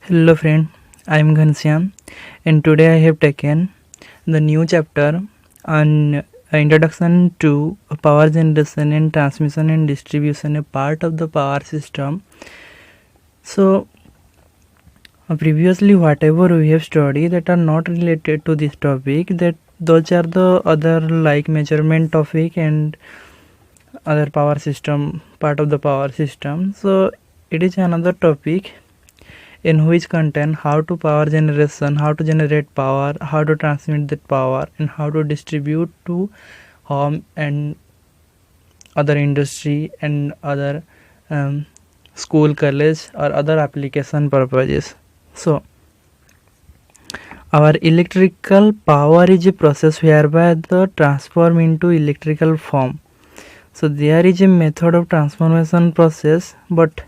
Hello friend, I am Ghanshyam and today I have taken the new chapter on introduction to power generation and transmission and distribution, a part of the power system. So previously whatever we have studied that are not related to this topic, that those are the other like measurement topic and other power system, part of the power system. So it is another topic in which contain how to power generation, how to generate power, how to transmit that power, and how to distribute to home and other industry and other school, college, or other application purposes. So our electrical power is a process whereby the transform into electrical form. So there is a method of transformation process, but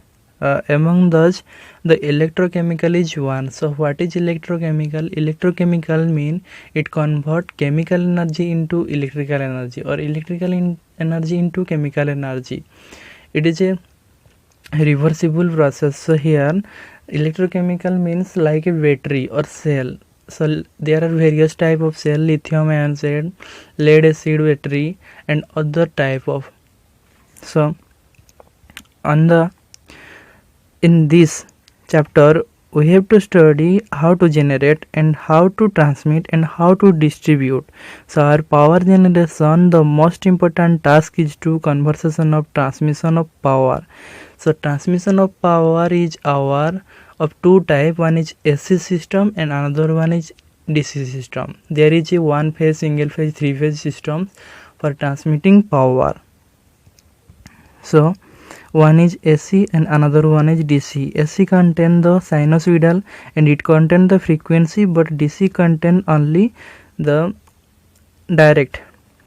among those the electrochemical is one. So what is electrochemical? Electrochemical mean it convert chemical energy into electrical energy or electrical energy into chemical energy. It is a reversible process. So here electrochemical means like a battery or cell. So there are various type of cell, lithium ion cell, lead acid battery, and other type of. So in this chapter we have to study how to generate and how to transmit and how to distribute. So our power generation, the most important task is to conversion of transmission of power. So transmission of power is our of two type, one is AC system and another one is DC system. There is a one phase, single phase, three phase systems for transmitting power. So one is AC and another one is DC. AC contain the sinusoidal and it contain the frequency, but DC contain only the direct.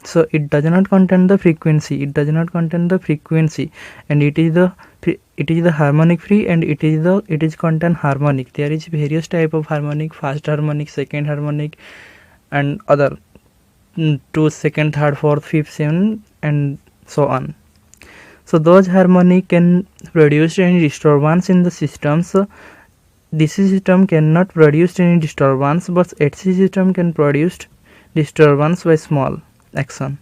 So it does not contain the frequency. It does not contain the frequency, and it is the harmonic free, and it is contain harmonic. There is various type of harmonic: first harmonic, second harmonic, and other 2, second, third, fourth, fifth, seventh, and so on. So those harmonic can produce any disturbance in the system. So DC system cannot produce any disturbance, but AC system can produce disturbance by small action.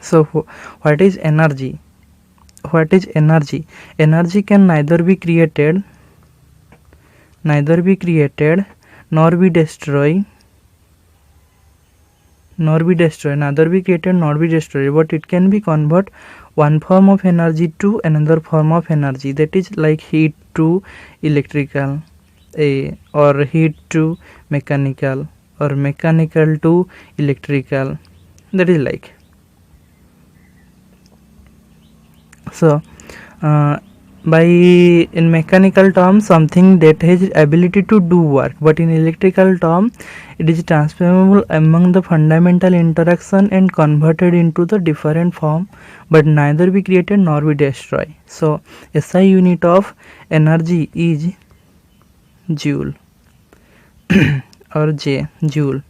So what is energy? What is energy? Energy can neither be created nor be destroyed, neither be created nor be destroyed, but it can be convert one form of energy to another form of energy, that is like heat to electrical, or heat to mechanical, or mechanical to electrical, that is like. So by in mechanical term something that has ability to do work, but in electrical term it is transformable among the fundamental interaction and converted into the different form, but neither be created nor be destroyed. So SI unit of energy is joule or joule.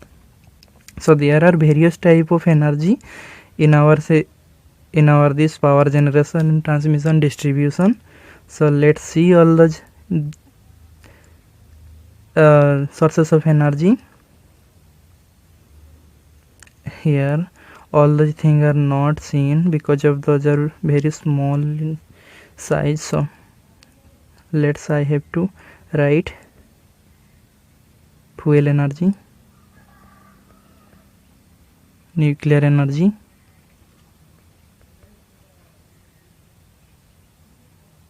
So there are various type of energy in our this power generation and transmission distribution. So let's see all the sources of energy. Here all the things are not seen because of those are very small in size. So I have to write fuel energy, nuclear energy,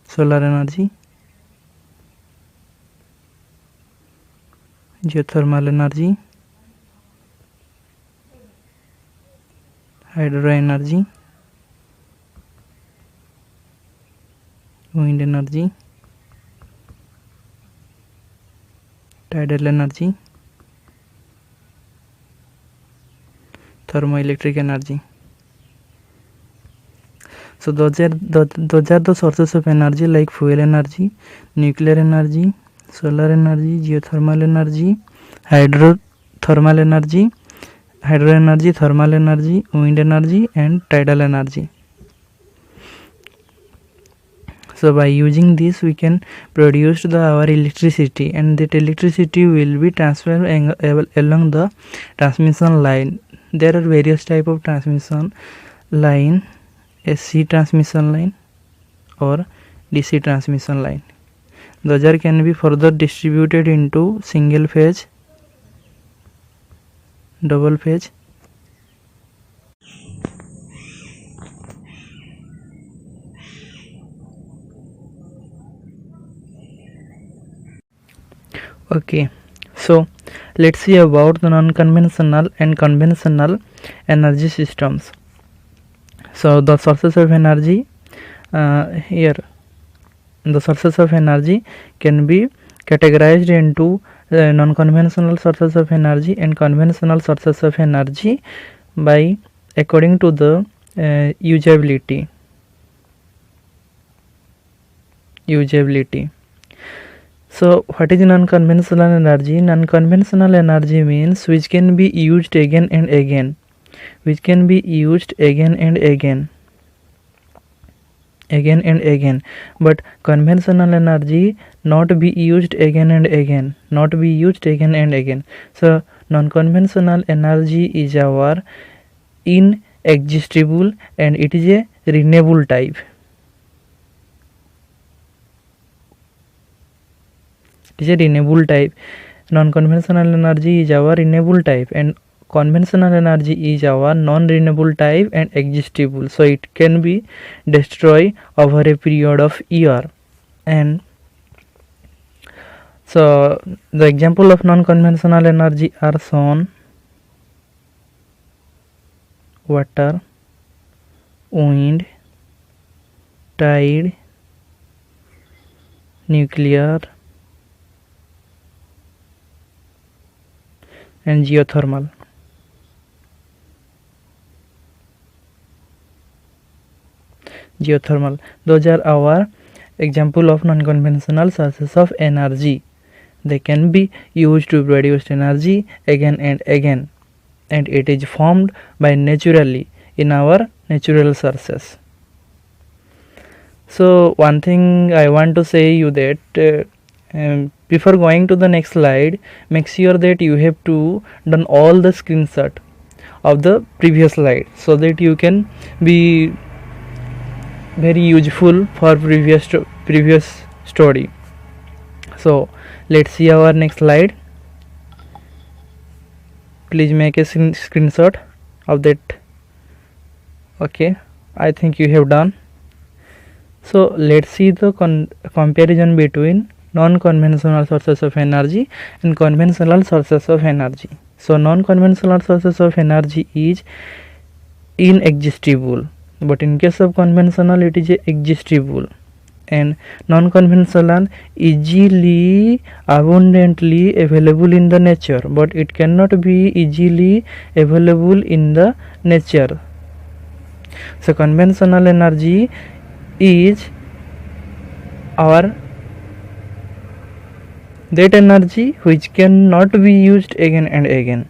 solar energy, geothermal energy, hydro energy, wind energy, tidal energy, thermoelectric energy. So those are the sources of energy like fuel energy, nuclear energy, solar energy, geothermal energy, hydro energy, thermal energy, wind energy, and tidal energy. So by using this we can produce our electricity, and that electricity will be transferred along the transmission line. There are various type of transmission line: AC transmission line or DC transmission line. Those can be further distributed into single phase, double phase, okay. So let's see about the non-conventional and conventional energy systems. So the sources of energy, here the sources of energy can be categorized into non-conventional sources of energy and conventional sources of energy by according to the usability. So what is non-conventional energy? Non-conventional energy means which can be used again and again, but conventional energy not be used again and again. So non-conventional energy is our inexhaustible and it is a renewable type. Non-conventional energy is our renewable type and conventional energy is our non-renewable type and exhaustible, so it can be destroyed over a period of year. And so the example of non-conventional energy are sun, water, wind, tide, nuclear and geothermal. Those are our example of non-conventional sources of energy. They can be used to produce energy again and again, and it is formed by naturally in our natural sources. So one thing I want to say you that before going to the next slide, make sure that you have to done all the screenshot of the previous slide so that you can be very useful for previous story. So let's see our next slide. Please make a screenshot of that. Okay, I think you have done. So let's see the comparison between non-conventional sources of energy and conventional sources of energy. So non-conventional sources of energy is inexhaustible, but in case of conventional it is exhaustible, and non-conventional easily abundantly available in the nature, but it cannot be easily available in the nature. So conventional energy is our that energy which cannot be used again and again,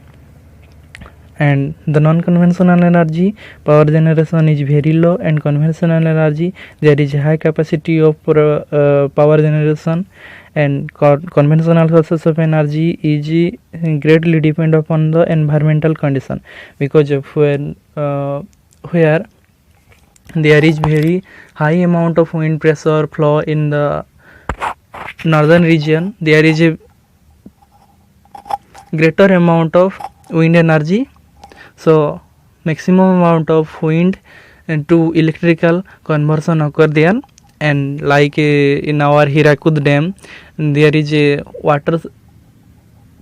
and the non-conventional energy power generation is very low, and conventional energy there is high capacity of power generation, and conventional sources of energy is greatly depend upon the environmental condition, because of where there is very high amount of wind pressure flow in the northern region, there is a greater amount of wind energy, so maximum amount of wind and to electrical conversion occur there. And like in our Hirakud dam, there is a water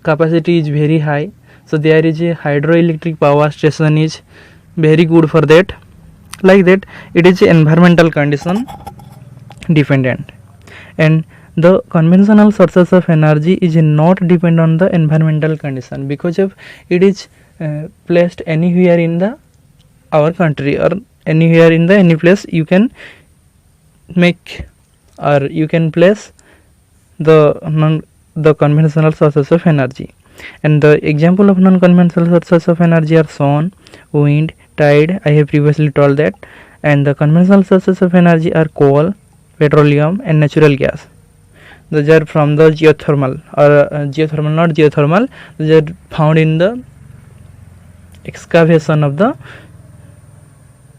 capacity is very high, so there is a hydroelectric power station is very good for that. Like that, it is environmental condition dependent, and the conventional sources of energy is not depend on the environmental condition, because of it is placed anywhere in the our country or anywhere in the any place you can make or you can place the conventional sources of energy. And the example of non-conventional sources of energy are sun, wind, tide, I have previously told that. And the conventional sources of energy are coal, petroleum and natural gas. Those are from the geothermal not geothermal, those are found in the excavation of the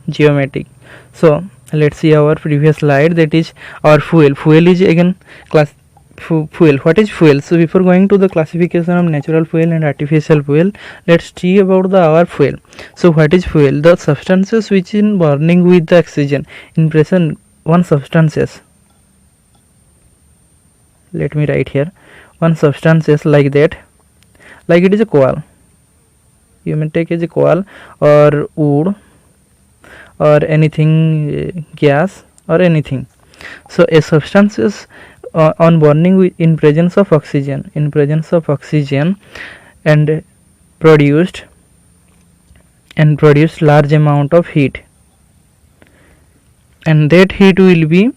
geometric. So let's see our previous slide, that is our fuel is again class fuel. What is fuel? So before going to the classification of natural fuel and artificial fuel, let's see about the our fuel. So what is fuel? The substances which in burning with the oxygen in present one substances, let me write here, one substances like that, like it is a coal, you may take as a coal or wood or anything, gas or anything. So a substances on burning with in presence of oxygen and produced large amount of heat, and that heat will be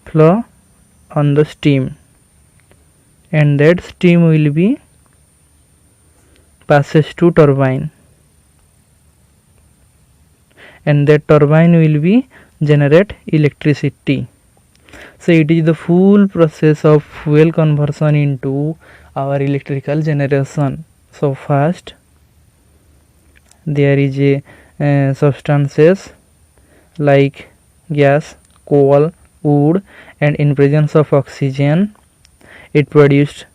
flow on the steam, and that steam will be passes to turbine, and that turbine will be generate electricity. So it is the full process of fuel conversion into our electrical generation. So first there is a substances like gas, coal, wood, and in presence of oxygen it produced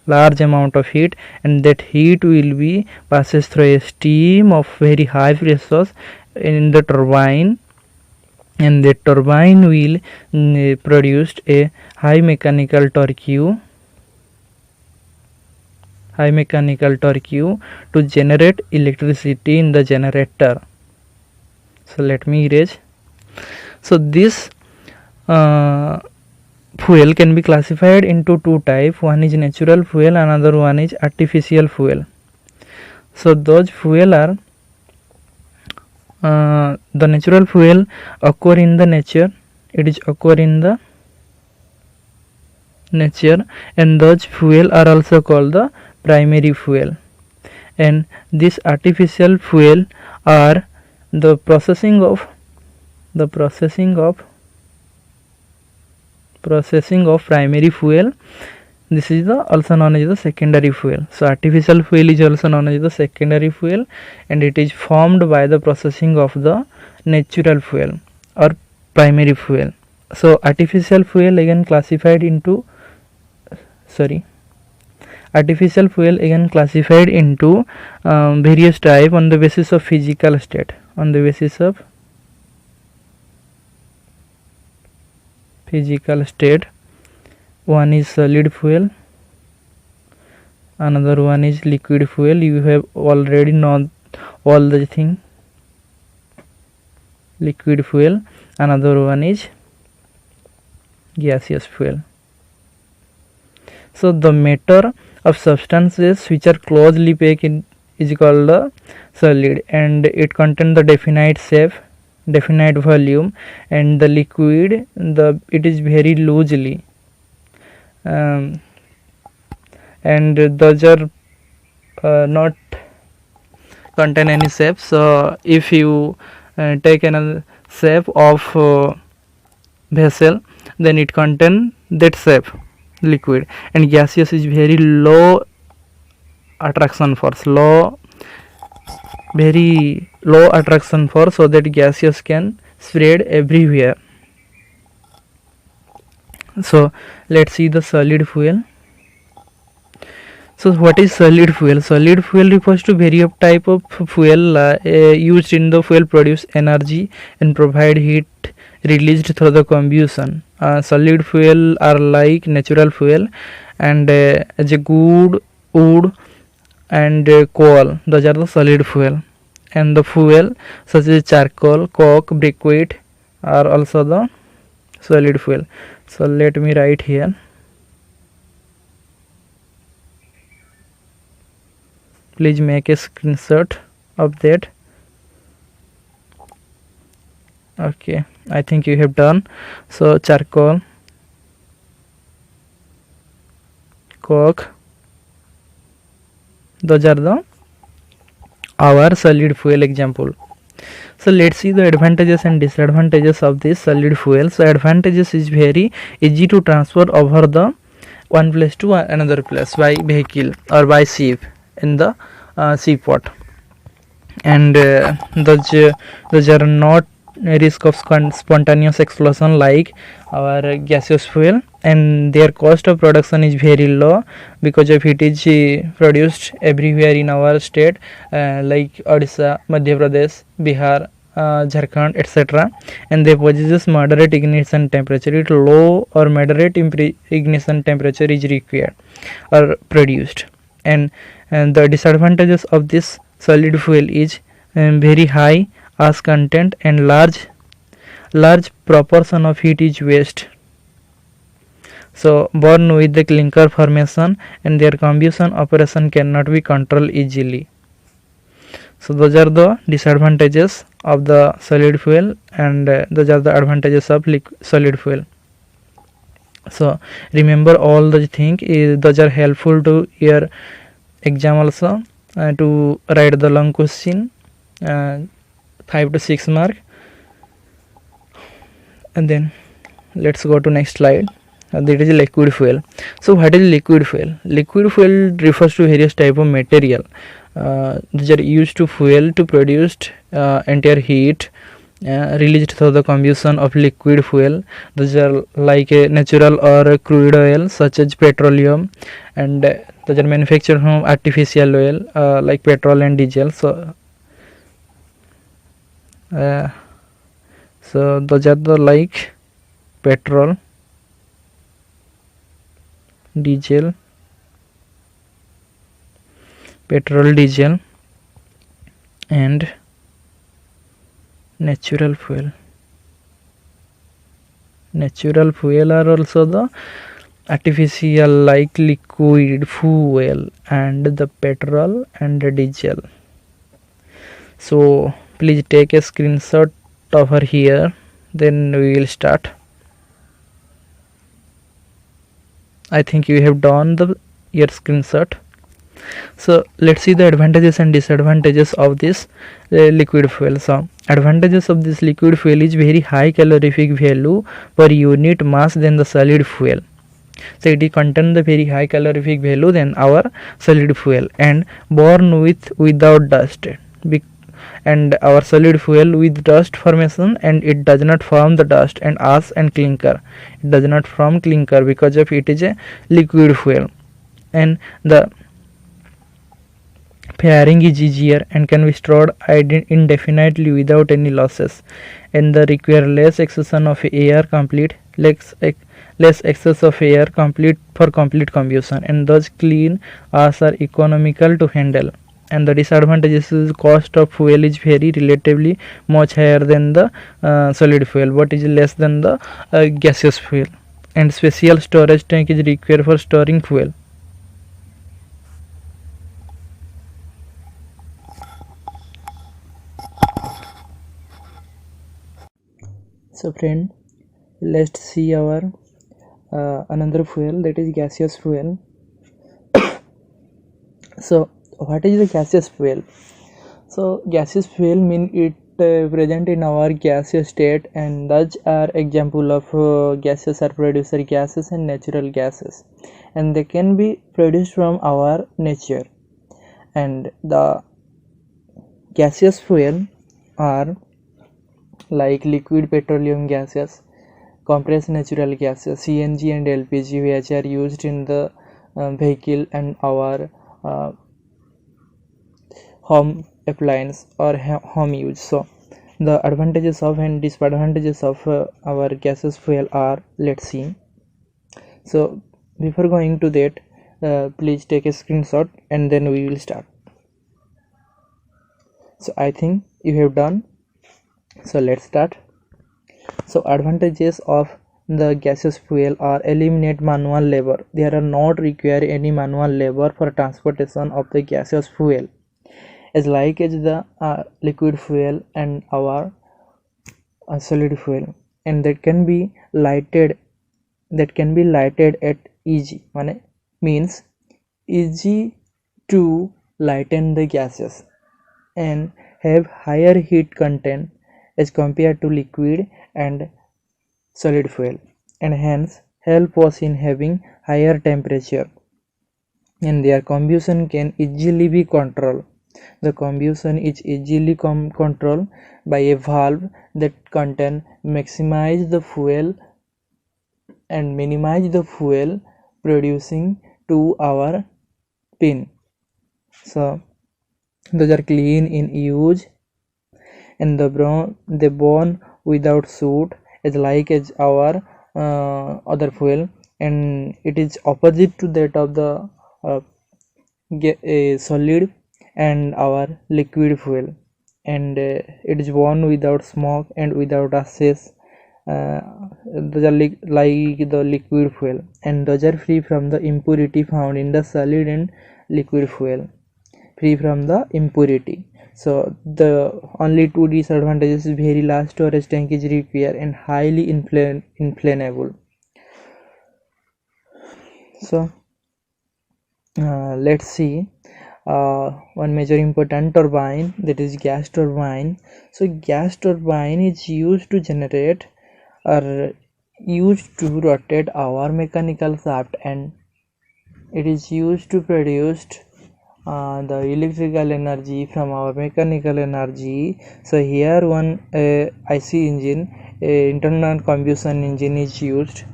large amount of heat, and that heat will be passes through a steam of very high pressure in the turbine, and the turbine will produced a high mechanical torque to generate electricity in the generator. So let me erase. So this fuel can be classified into two types. One is natural fuel, another one is artificial fuel. So those fuel are the natural fuel occur in the nature, it is occur in the nature, and those fuel are also called the primary fuel. And this artificial fuel are the processing of primary fuel. This is the also known as the secondary fuel. So artificial fuel is also known as the secondary fuel, and it is formed by the processing of the natural fuel or primary fuel. So artificial fuel again classified into various type on the basis of physical state. One is solid fuel, another one is liquid fuel. You have already known all the thing, liquid fuel. Another one is gaseous fuel. So the matter of substances which are closely packed is called the solid, and it contains the definite shape, definite volume, and the liquid it is very loosely, and those are not contain any shape. So if you take another shape of vessel, then it contain that shape, liquid. And gaseous is very low attraction force, very low attraction force, so that gaseous can spread everywhere. So let's see the solid fuel. So what is solid fuel? Solid fuel refers to various type of fuel used in the fuel produce energy and provide heat released through the combustion. Solid fuel are like natural fuel, and as a good wood and coal, those are the solid fuel. And the fuel such as charcoal, coke, briquette are also the solid fuel. So let me write here. Please make a screenshot of that. Okay, I think you have done. So charcoal, coke, those are the our solid fuel example. So let's see the advantages and disadvantages of this solid fuel. So advantages is very easy to transfer over the one place to another place by vehicle or by ship in the seaport, and those are not a risk of spontaneous explosion like our gaseous fuel, and their cost of production is very low because of it is produced everywhere in our state, like Odisha, Madhya Pradesh, Bihar, Jharkhand, etc. And they possess moderate ignition temperature. It low or moderate ignition temperature is required or produced. And the disadvantages of this solid fuel is very high ash content and large proportion of heat is waste. So born with the clinker formation, and their combustion operation cannot be controlled easily. So those are the disadvantages of the solid fuel, and those are the advantages of solid fuel. So remember all those things, those are helpful to your exam also, to write the long question, 5 to 6 mark. And then let's go to next slide. That is liquid fuel. So what is liquid fuel? Liquid fuel refers to various type of material which are used to fuel to produce entire heat released through the combustion of liquid fuel. Those are like a natural or crude oil such as petroleum, and those are manufactured from artificial oil like petrol and diesel. So those are the like petrol, diesel, and natural fuel. Natural fuel are also the artificial like liquid fuel and the petrol and the diesel. So please take a screenshot over here, then we will start. I think you have done your screenshot. So let's see the advantages and disadvantages of this liquid fuel. So advantages of this liquid fuel is very high calorific value per unit mass than the solid fuel. So it contains the very high calorific value than our solid fuel, and born without dust. And our solid fuel with dust formation, and it does not form the dust and ash and clinker. It does not form clinker because of it is a liquid fuel, and the fairing is easier and can be stored indefinitely without any losses, and the require less exhaustion of air less excess of air for complete combustion, and thus clean ash are economical to handle. And the disadvantages is cost of fuel is very relatively much higher than the solid fuel, but is less than the gaseous fuel, and special storage tank is required for storing fuel. So friend, let's see our another fuel, that is gaseous fuel. So what is the gaseous fuel? So gaseous fuel mean it present in our gaseous state, and thus are example of gases are producer gases and natural gases, and they can be produced from our nature. And the gaseous fuel are like liquid petroleum gases, compressed natural gases, CNG and LPG, which are used in the vehicle and our home appliance or home use. So the advantages of and disadvantages of our gaseous fuel are, let's see. So before going to that, please take a screenshot and then we will start. So I think you have done, so let's start. So advantages of the gaseous fuel are eliminate manual labor. There are not require any manual labor for transportation of the gaseous fuel, as like as the liquid fuel and our solid fuel, and that can be lighted at easy, means easy to lighten the gases, and have higher heat content as compared to liquid and solid fuel, and hence help us in having higher temperature, and their combustion can easily be controlled. The combustion is easily controlled by a valve that can maximize the fuel and minimize the fuel producing to our pin. So those are clean in use, and they burn without soot as like as our other fuel, and it is opposite to that of the uh, solid and our liquid fuel, and it is born without smoke and without ashes. uh, those are like the liquid fuel, and those are free from the impurity found in the solid and liquid fuel, free from the impurity. So the only two disadvantages is very large storage tank is required and highly inflammable. So let's see one major important turbine, that is gas turbine. So gas turbine is used to generate or used to rotate our mechanical shaft, and it is used to produce the electrical energy from our mechanical energy. So here one IC engine, internal combustion engine is used.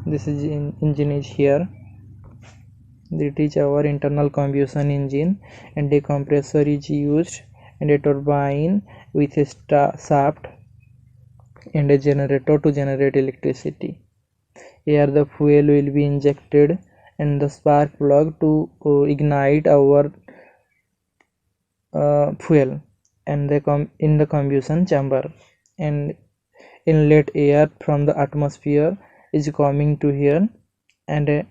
This is engine is here. That is our internal combustion engine, and a compressor is used, and a turbine with a shaft and a generator to generate electricity. Here the fuel will be injected and the spark plug to ignite our fuel, and they come in the combustion chamber, and inlet air from the atmosphere is coming to here, and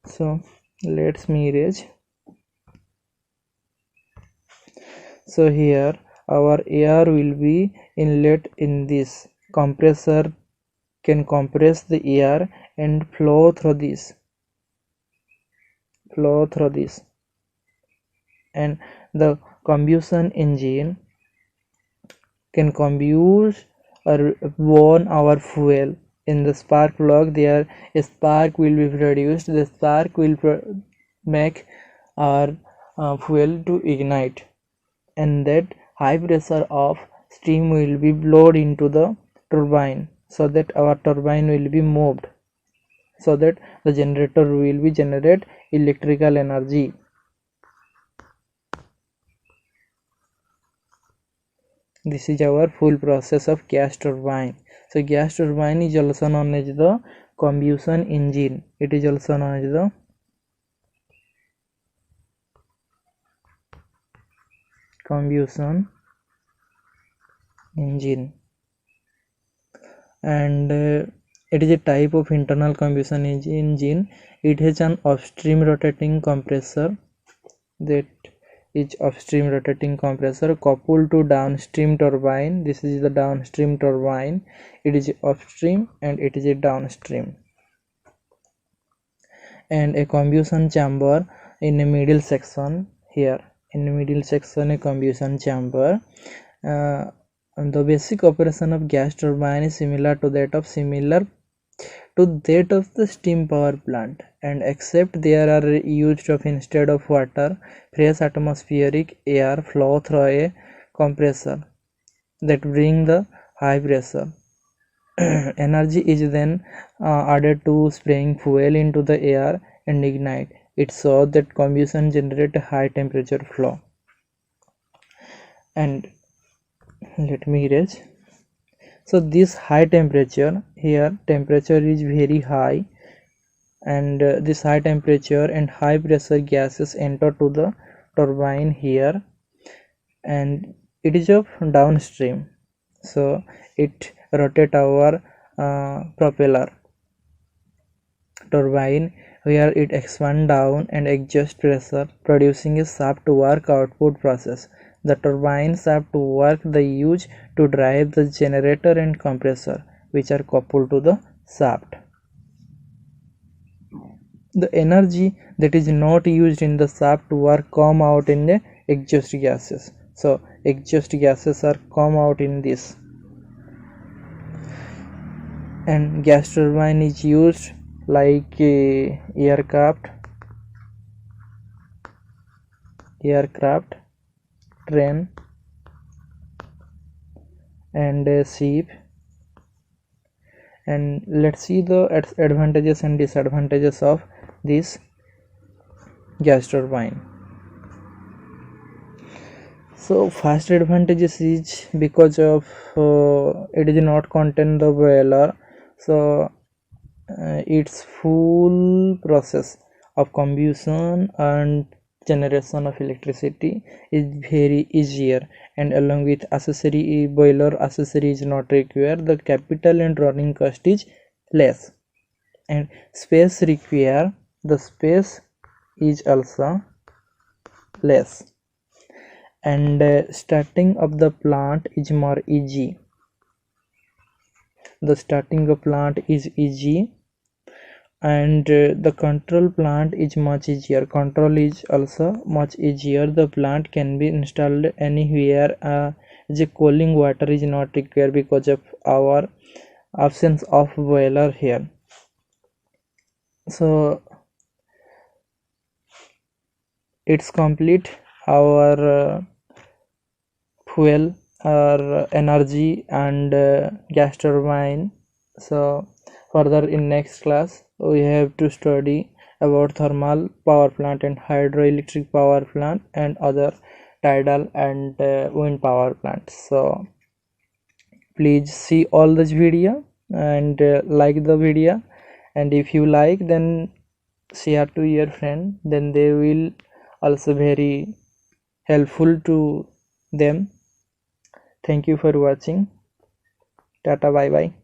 so let's me erase. So here our air will be inlet in this compressor, can compress the air and flow through this, and the combustion engine can combust or burn our fuel. In the spark plug there a spark will be produced, the spark will make our fuel to ignite, and that high pressure of steam will be blown into the turbine, so that our turbine will be moved, so that the generator will be generate electrical energy. This is our full process of gas turbine. So gas turbine is also known as the combustion engine. It is also known as the combustion engine, and it is a type of internal combustion engine. It has an upstream rotating compressor, that is upstream rotating compressor coupled to downstream turbine. This is the downstream turbine. It is upstream and it is a downstream, and a combustion chamber in a middle section. Here in the middle section a combustion chamber. And the basic operation of gas turbine is similar to that of the steam power plant, and except there are used of instead of water, fresh atmospheric air flow through a compressor that bring the high pressure. Energy is then added to spraying fuel into the air and ignite it, so that combustion generate a high temperature flow. And let me erase. So this high temperature, here temperature is very high, and this high temperature and high pressure gases enter to the turbine here, and it is of downstream, so it rotate our propeller turbine, where it expand down and adjust pressure, producing a shaft to work output process. The turbine shaft to work the use to drive the generator and compressor, which are coupled to the shaft. The energy that is not used in the shaft to work come out in the exhaust gases. So exhaust gases are come out in this, and gas turbine is used like aircraft, train, and ship. And let's see the advantages and disadvantages of this gas turbine. So first advantages is because of it is not contain the boiler, so its full process of combustion and generation of electricity is very easier, and along with accessory boiler accessory is not required, the capital and running cost is less, and space required, the space is also less, and starting of the plant is more easy. The starting of plant is easy, and the control plant is much easier. Control is also much easier. The plant can be installed anywhere. The cooling water is not required because of our absence of boiler here. So it's complete our fuel or energy and gas turbine. So further in next class we have to study about thermal power plant and hydroelectric power plant and other tidal and wind power plants. So please see all this video and like the video, and if you like then share to your friend, then they will also very helpful to them. Thank you for watching. Tata, bye bye.